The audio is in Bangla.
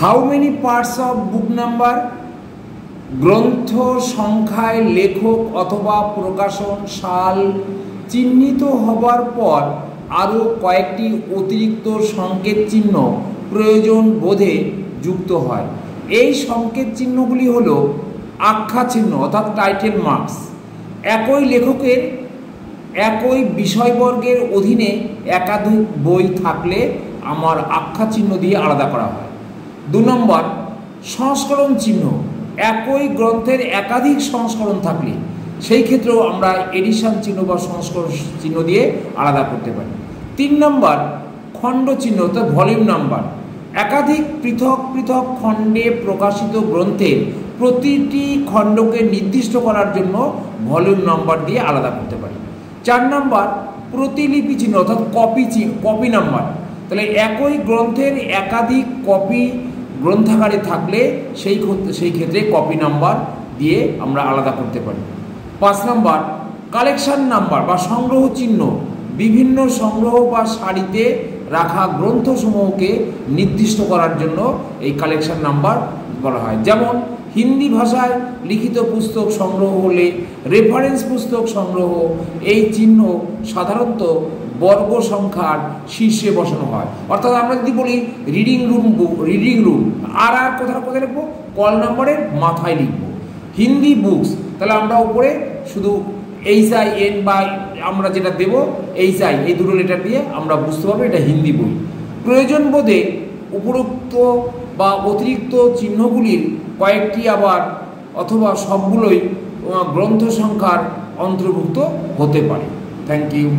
How many parts of book number, গ্রন্থ সংখ্যায় লেখক অথবা প্রকাশন সাল চিহ্নিত হবার পর আরও কয়েকটি অতিরিক্ত সংকেত চিহ্ন প্রয়োজন বোধে যুক্ত হয়। এই সংকেত চিহ্নগুলি হল আখ্যা চিহ্ন অর্থাৎ টাইটেল মার্কস। একই লেখকের একই বিষয়বর্গের অধীনে একাধিক বই থাকলে আমার আখ্যা চিহ্ন দিয়ে আলাদা করা হয়। 2 নম্বর সংস্করণ চিহ্ন, একই গ্রন্থের একাধিক সংস্করণ থাকলে সেই ক্ষেত্রেও আমরা এডিশন চিহ্ন বা সংস্করণ চিহ্ন দিয়ে আলাদা করতে পারি। 3 নম্বর খণ্ড চিহ্ন অর্থাৎ ভলিউম নাম্বার, একাধিক পৃথক পৃথক খণ্ডে প্রকাশিত গ্রন্থের প্রতিটি খণ্ডকে নির্দিষ্ট করার জন্য ভলিউম নাম্বার দিয়ে আলাদা করতে পারি। 4 নম্বর প্রতিলিপি চিহ্ন অর্থাৎ কপি নাম্বার, তাহলে একই গ্রন্থের একাধিক কপি গ্রন্থাগারে থাকলে সেই ক্ষেত্রে কপি নাম্বার দিয়ে আমরা আলাদা করতে পারি। 5 নম্বর কালেকশন নাম্বার বা সংগ্রহ চিহ্ন, বিভিন্ন সংগ্রহ বা সারিতে রাখা গ্রন্থসমূহকে নির্দিষ্ট করার জন্য এই কালেকশন নাম্বার বলা হয়। যেমন হিন্দি ভাষায় লিখিত পুস্তক সংগ্রহ হলে রেফারেন্স পুস্তক সংগ্রহ, এই চিহ্ন সাধারণত বর্গ সংখ্যার শীর্ষে বসানো হয়। অর্থাৎ আমরা যদি বলি রিডিং রুম আর কোথায় লিখবো, কল নাম্বারের মাথায় লিখবো। হিন্দি বুকস, তাহলে আমরা উপরে শুধু HIN বা আমরা যেটা দেব HI, এই দুটো লেটার দিয়ে আমরা বুঝতে পারবো এটা হিন্দি বই। প্রয়োজন বোধে উপরোক্ত বা অতিরিক্ত চিহ্নগুলির কয়েকটি আবার অথবা সবগুলোই গ্রন্থ সংখ্যার অন্তর্ভুক্ত হতে পারে। Thank you.